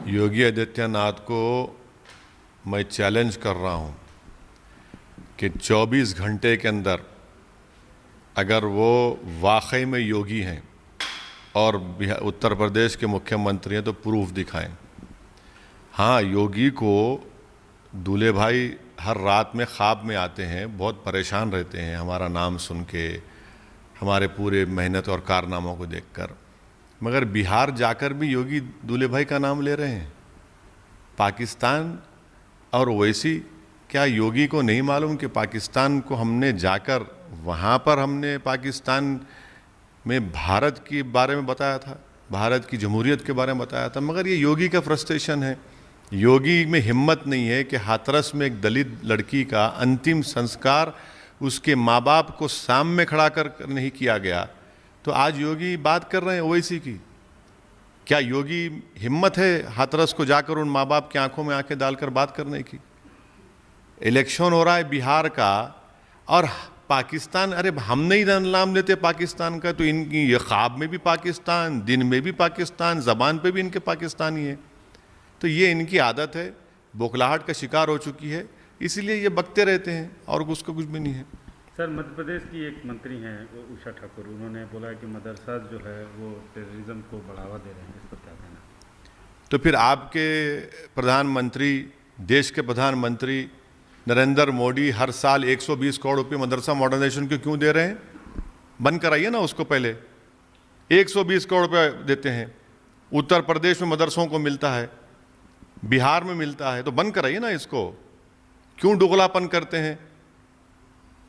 योगी आदित्यनाथ को मैं चैलेंज कर रहा हूं कि 24 घंटे के अंदर अगर वो वाकई में योगी हैं और उत्तर प्रदेश के मुख्यमंत्री हैं तो प्रूफ दिखाएं। हाँ, योगी को दूल्हे भाई हर रात में ख्वाब में आते हैं, बहुत परेशान रहते हैं हमारा नाम सुन के, हमारे पूरे मेहनत और कारनामों को देखकर, मगर बिहार जाकर भी योगी दूल्हे भाई का नाम ले रहे हैं। पाकिस्तान और वैसी क्या योगी को नहीं मालूम कि पाकिस्तान को हमने जाकर वहाँ पर हमने पाकिस्तान में भारत के बारे में बताया था, भारत की जमहूरियत के बारे में बताया था, मगर ये योगी का फ्रस्ट्रेशन है। योगी में हिम्मत नहीं है कि हाथरस में एक दलित लड़की का अंतिम संस्कार उसके माँ बाप को सामने खड़ा कर नहीं किया गया, तो आज योगी बात कर रहे हैं ओवैसी की। क्या योगी हिम्मत है हाथरस को जाकर उन माँ बाप की आंखों में आंखें डालकर बात करने की? इलेक्शन हो रहा है बिहार का और पाकिस्तान, अरे हम नहीं नाम लेते पाकिस्तान का, तो इनकी ये ख्वाब में भी पाकिस्तान, दिन में भी पाकिस्तान, ज़बान पे भी इनके पाकिस्तानी है। तो ये इनकी आदत है, बौखलाहट का शिकार हो चुकी है, इसीलिए ये बकते रहते हैं और उसको कुछ भी नहीं है। सर, मध्य प्रदेश की एक मंत्री हैं उषा ठाकुर, उन्होंने बोला कि मदरसा जो है वो टेररिज्म को बढ़ावा दे रहे हैं, इस पर क्या कहना? तो फिर आपके प्रधानमंत्री, देश के प्रधानमंत्री नरेंद्र मोदी हर साल 120 करोड़ रुपये मदरसा मॉडर्नाइजेशन को क्यों दे रहे हैं? बंद कराइए ना उसको। पहले 120 करोड़ रुपये देते हैं, उत्तर प्रदेश में मदरसों को मिलता है, बिहार में मिलता है, तो बंद कराइए ना इसको। क्यों दुगलापन करते हैं?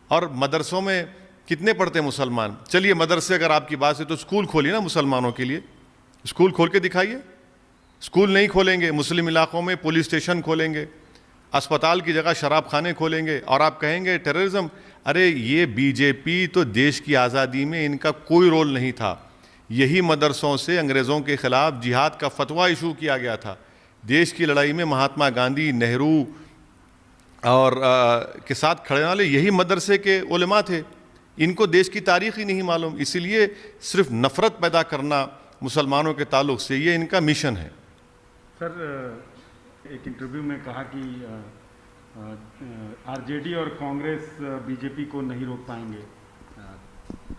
और मदरसों में कितने पढ़ते हैं मुसलमान? चलिए मदरसे अगर आपकी बात है तो स्कूल खोलिए ना मुसलमानों के लिए, स्कूल खोल के दिखाइए। स्कूल नहीं खोलेंगे, मुस्लिम इलाकों में पुलिस स्टेशन खोलेंगे, अस्पताल की जगह शराब खाने खोलेंगे और आप कहेंगे टेररिज्म। अरे ये बीजेपी तो देश की आज़ादी में इनका कोई रोल नहीं था। यही मदरसों से अंग्रेज़ों के ख़िलाफ़ जिहाद का फतवा इशू किया गया था। देश की लड़ाई में महात्मा गांधी, नेहरू और के साथ खड़े वाले यही मदरसे के उलेमा थे। इनको देश की तारीख़ ही नहीं मालूम, इसीलिए सिर्फ नफ़रत पैदा करना मुसलमानों के ताल्लुक़ से ये इनका मिशन है। सर, एक इंटरव्यू में कहा कि आरजेडी और कांग्रेस बीजेपी को नहीं रोक पाएंगे।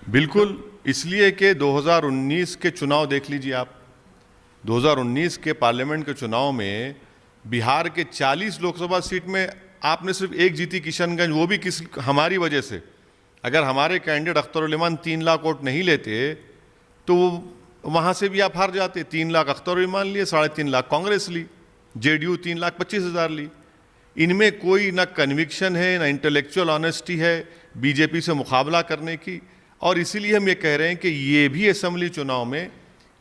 बिल्कुल, इसलिए कि 2019 के चुनाव देख लीजिए आप। 2019 के पार्लियामेंट के चुनाव में बिहार के 40 लोकसभा सीट में आपने सिर्फ एक जीती, किशनगंज, वो भी हमारी वजह से। अगर हमारे कैंडिडेट अख्तर उल-इमान 3 लाख वोट नहीं लेते तो वहाँ से भी आप हार जाते। 3 लाख अख्तर उल-इमान लिए, 3.5 लाख कांग्रेस ली, जेडीयू 3,25,000 ली। इनमें कोई ना कन्विक्शन है, ना इंटेलेक्चुअल ऑनेस्टी है बीजेपी से मुकाबला करने की। और इसीलिए हम ये कह रहे हैं कि ये भी असेंबली चुनाव में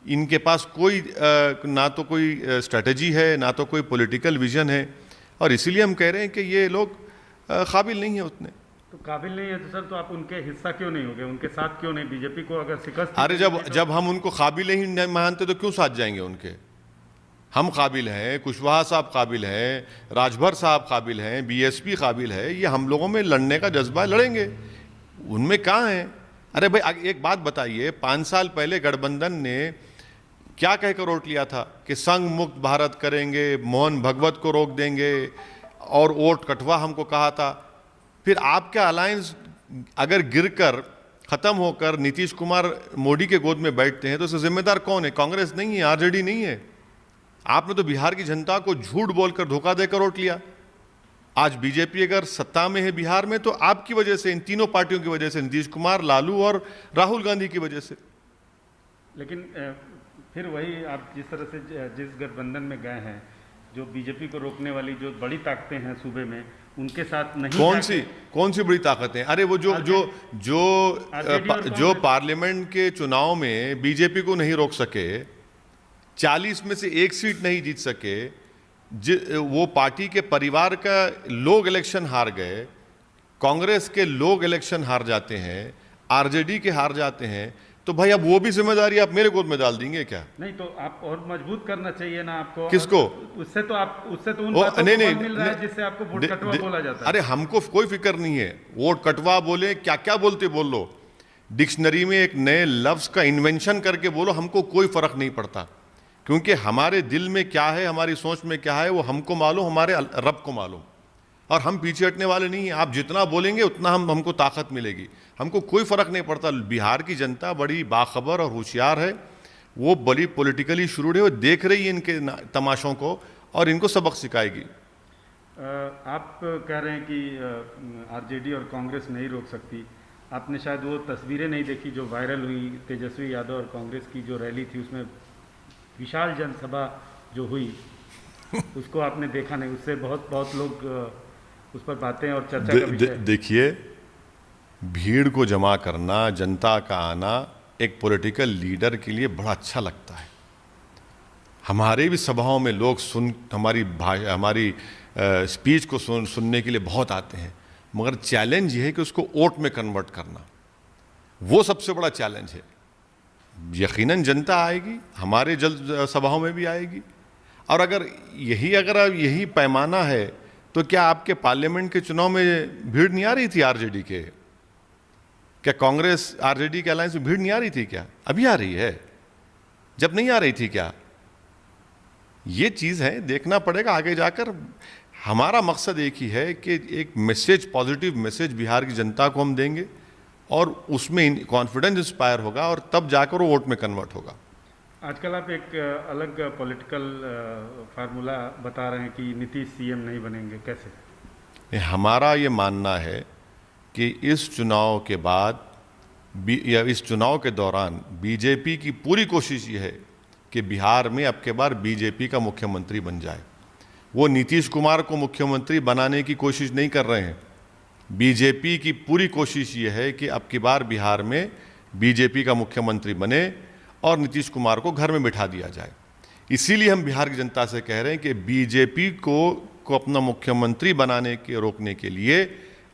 इनके पास कोई ना तो कोई स्ट्रेटजी है, ना तो कोई पॉलिटिकल विजन है, और इसीलिए हम कह रहे हैं कि ये लोग काबिल नहीं है उतने। तो काबिल नहीं है तो सर, तो आप उनके हिस्सा क्यों नहीं हो गए, उनके साथ क्यों नहीं? बीजेपी को अगर शिकस्त, अरे जब हम उनको काबिल ही नहीं मानते तो क्यों साथ जाएंगे उनके? हम काबिल हैं, कुशवाहा साहब काबिल हैं, राजभर साहब काबिल हैं, बीएसपी काबिल है, ये हम लोगों में लड़ने का जज्बा लड़ेंगे। उनमें कहाँ हैं? अरे भाई एक बात बताइए, 5 साल पहले गठबंधन ने क्या कहकर वोट लिया था कि संघ मुक्त भारत करेंगे, मोहन भगवत को रोक देंगे और वोट कटवा हमको कहा था। फिर आपका अलायंस अगर गिरकर ख़त्म होकर नीतीश कुमार मोदी के गोद में बैठते हैं तो इसका जिम्मेदार कौन है? कांग्रेस नहीं है, आरजेडी नहीं है। आपने तो बिहार की जनता को झूठ बोलकर, धोखा देकर वोट लिया। आज बीजेपी अगर सत्ता में है बिहार में तो आपकी वजह से, इन तीनों पार्टियों की वजह से, नीतीश कुमार, लालू और राहुल गांधी की वजह से। लेकिन फिर वही आप जिस तरह से जिस गठबंधन में गए हैं, जो बीजेपी को रोकने वाली जो बड़ी ताकतें हैं सूबे में, उनके साथ नहीं। कौन सी बड़ी ताकतें? अरे वो जो पार्लियामेंट के चुनाव में बीजेपी को नहीं रोक सके, 40 में से 1 सीट नहीं जीत सके, वो पार्टी के परिवार का लोग इलेक्शन हार गए, कांग्रेस के लोग इलेक्शन हार जाते हैं, आरजेडी के हार जाते हैं, तो भाई अब वो भी जिम्मेदारी आप मेरे गोद में डाल देंगे क्या? नहीं, तो आप और मजबूत करना चाहिए ना आपको। किसको? उससे तो उन बातों को फल मिल रहा है जिससे आपको वोट कटवा बोला जाता है। अरे हमको कोई फिक्र नहीं है, वोट कटवा बोले, क्या क्या बोलते बोल लो, डिक्शनरी में एक नए लफ्ज का इन्वेंशन करके बोलो, हमको कोई फर्क नहीं पड़ता। क्योंकि हमारे दिल में क्या है, हमारी सोच में क्या है, वो हमको मालूम, हमारे रब को मालूम, और हम पीछे हटने वाले नहीं हैं। आप जितना बोलेंगे उतना हमको ताकत मिलेगी, हमको कोई फ़र्क नहीं पड़ता। बिहार की जनता बड़ी बाखबर और होशियार है, वो बड़ी पॉलिटिकली शुरूड है, वो देख रही है इनके तमाशों को और इनको सबक सिखाएगी। आप कह रहे हैं कि आरजेडी और कांग्रेस नहीं रोक सकती। आपने शायद वो तस्वीरें नहीं देखी जो वायरल हुई, तेजस्वी यादव और कांग्रेस की जो रैली थी, उसमें विशाल जनसभा जो हुई उसको आपने देखा नहीं? उससे बहुत लोग उस पर बातें और चर्चा का विषय। देखिए, भीड़ को जमा करना, जनता का आना एक पॉलिटिकल लीडर के लिए बड़ा अच्छा लगता है। हमारे भी सभाओं में लोग हमारी स्पीच को सुनने के लिए बहुत आते हैं, मगर चैलेंज ये है कि उसको वोट में कन्वर्ट करना, वो सबसे बड़ा चैलेंज है। यकीनन जनता आएगी, हमारे जल्द सभाओं में भी आएगी, और अगर यही पैमाना है तो क्या आपके पार्लियामेंट के चुनाव में भीड़ नहीं आ रही थी आरजेडी के? क्या कांग्रेस आरजेडी के अलायंस में भीड़ नहीं आ रही थी क्या? अभी आ रही है, जब नहीं आ रही थी क्या? ये चीज़ है, देखना पड़ेगा आगे जाकर। हमारा मकसद एक ही है कि एक मैसेज, पॉजिटिव मैसेज बिहार की जनता को हम देंगे और उसमें कॉन्फिडेंस इंस्पायर होगा और तब जाकर वो वोट में कन्वर्ट होगा। आजकल आप एक अलग पॉलिटिकल फार्मूला बता रहे हैं कि नीतीश सीएम नहीं बनेंगे, कैसे? हमारा ये मानना है कि इस चुनाव के बाद या इस चुनाव के दौरान बीजेपी की पूरी कोशिश ये है कि बिहार में अब के बार बीजेपी का मुख्यमंत्री बन जाए। वो नीतीश कुमार को मुख्यमंत्री बनाने की कोशिश नहीं कर रहे हैं। बीजेपी की पूरी कोशिश ये है कि अब की बार बिहार में बीजेपी का मुख्यमंत्री बने और नीतीश कुमार को घर में बिठा दिया जाए। इसीलिए हम बिहार की जनता से कह रहे हैं कि बीजेपी को अपना मुख्यमंत्री बनाने के रोकने के लिए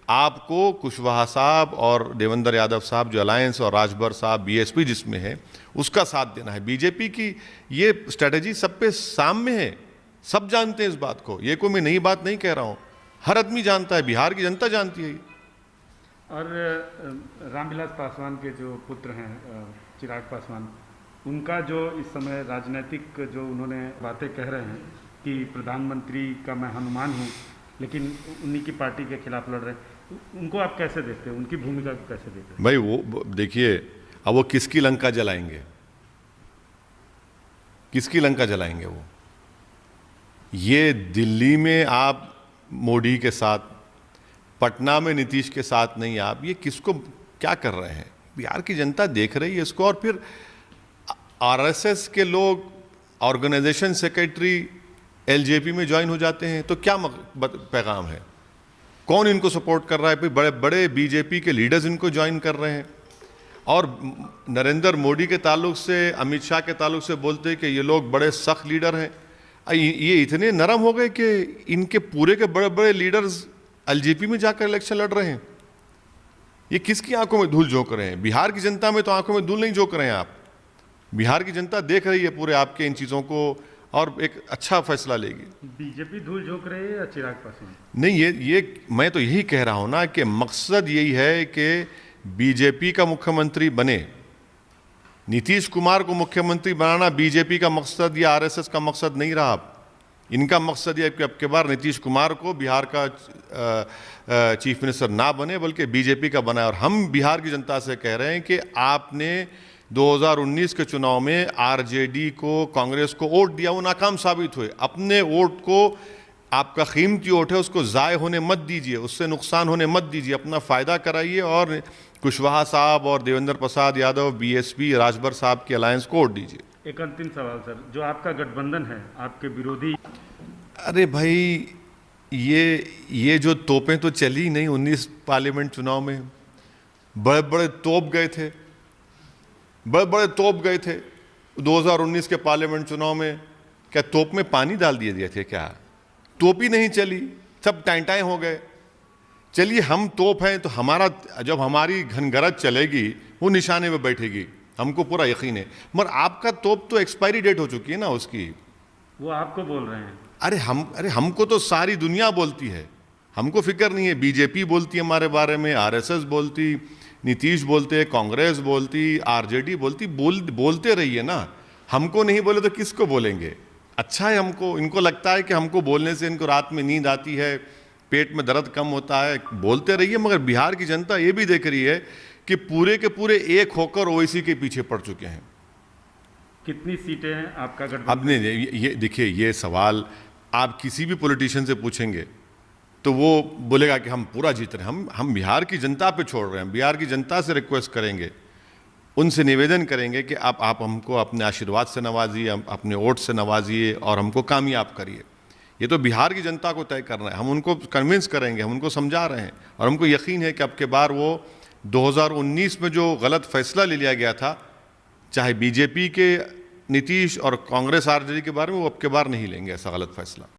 आपको कुशवाहा साहब और देवेंद्र यादव साहब जो अलायंस, और राजभर साहब बीएसपी जिसमें है, उसका साथ देना है। बीजेपी की ये स्ट्रेटजी सब पे सामने है, सब जानते हैं इस बात को, ये कोई मैं नई बात नहीं कह रहा हूँ, हर आदमी जानता है, बिहार की जनता जानती है। और रामविलास पासवान के जो पुत्र हैं चिराग पासवान, उनका जो इस समय राजनीतिक जो उन्होंने बातें कह रहे हैं कि प्रधानमंत्री का मैं हनुमान हूँ, लेकिन उन्हीं की पार्टी के खिलाफ लड़ रहे हैं, उनको आप कैसे देखते हैं? उनकी भूमिका को कैसे देखते हैं? भाई वो देखिए, अब वो किसकी लंका जलाएंगे, किसकी लंका जलाएंगे? वो ये दिल्ली में आप मोदी के साथ, पटना में नीतीश के साथ नहीं, आप ये किसको क्या कर रहे हैं? बिहार की जनता देख रही है इसको। और फिर आरएसएस के लोग ऑर्गेनाइजेशन सेक्रेटरी एलजेपी में ज्वाइन हो जाते हैं तो क्या पैगाम है? कौन इनको सपोर्ट कर रहा है? फिर बड़े बड़े बीजेपी के लीडर्स इनको ज्वाइन कर रहे हैं, और नरेंद्र मोदी के ताल्लुक से, अमित शाह के ताल्लुक से बोलते हैं कि ये लोग बड़े सख्त लीडर हैं। ये इतने नरम हो गए कि इनके पूरे के बड़े बड़े लीडर्स एलजेपी में जाकर इलेक्शन लड़ रहे हैं। ये किसकी आंखों में धूल झोंक रहे हैं? बिहार की जनता में तो आंखों में धूल नहीं झोंक रहे हैं आप। बिहार की जनता देख रही है पूरे आपके इन चीज़ों को और एक अच्छा फैसला लेगी। बीजेपी धूल झोंक रही है या चिराग पासवान? नहीं, ये मैं तो यही कह रहा हूं ना कि मकसद यही है कि बीजेपी का मुख्यमंत्री बने। नीतीश कुमार को मुख्यमंत्री बनाना बीजेपी का मकसद या आरएसएस का मकसद नहीं रहा। इनका मकसद ये कि अब के बार नीतीश कुमार को बिहार का चीफ मिनिस्टर ना बने, बल्कि बीजेपी का बनाए। और हम बिहार की जनता से कह रहे हैं कि आपने 2019 के चुनाव में आरजेडी को, कांग्रेस को वोट दिया, वो नाकाम साबित हुए। अपने वोट को, आपका कीमती वोट है, उसको ज़ाय होने मत दीजिए, उससे नुकसान होने मत दीजिए, अपना फ़ायदा कराइए और कुशवाहा साहब और देवेंद्र प्रसाद यादव, बीएसपी, राजभर साहब की अलायंस को वोट दीजिए। एक अंतिम सवाल सर, जो आपका गठबंधन है, आपके विरोधी, अरे भाई, ये जो तोपें तो चली नहीं 19 पार्लियामेंट चुनाव में। बड़े बड़े तोप गए थे, बड़े बड़े तोप गए थे 2019 के पार्लियामेंट चुनाव में। क्या तोप में पानी डाल दिए थे क्या? तोप ही नहीं चली, सब टाइं हो गए। चलिए, हम तोप हैं तो हमारा, जब हमारी घनगरज चलेगी वो निशाने में बैठेगी, हमको पूरा यकीन है। मगर आपका तोप तो एक्सपायरी डेट हो चुकी है ना उसकी। वो आपको बोल रहे हैं? अरे हमको तो सारी दुनिया बोलती है, हमको फिक्र नहीं है। बीजेपी बोलती है हमारे बारे में, आरएसएस बोलती, नीतीश बोलते, कांग्रेस बोलती, आरजेडी बोलती, बोलते रहिए ना। हमको नहीं बोले तो किसको बोलेंगे? अच्छा है, हमको इनको लगता है कि हमको बोलने से इनको रात में नींद आती है, पेट में दर्द कम होता है, बोलते रहिए। मगर बिहार की जनता ये भी देख रही है कि पूरे के पूरे एक होकर ओवैसी के पीछे पड़ चुके हैं। कितनी सीटें हैं आपका गठबंधन? अब नहीं, ये देखिए, ये सवाल आप किसी भी पॉलिटिशियन से पूछेंगे तो वो बोलेगा कि हम पूरा जीत रहे हैं। हम बिहार की जनता पे छोड़ रहे हैं। बिहार की जनता से रिक्वेस्ट करेंगे, उनसे निवेदन करेंगे कि आप हमको अपने आशीर्वाद से नवाजिए, अपने वोट से नवाजिए और हमको कामयाब करिए। ये तो बिहार की जनता को तय करना है। हम उनको कन्विंस करेंगे, हम उनको समझा रहे हैं और हमको यकीन है कि अब के बार वो 2019 में जो गलत फैसला ले लिया गया था, चाहे बीजेपी के नीतीश और कांग्रेस आरजेडी के बारे में, वो अब के बार नहीं लेंगे ऐसा गलत फैसला।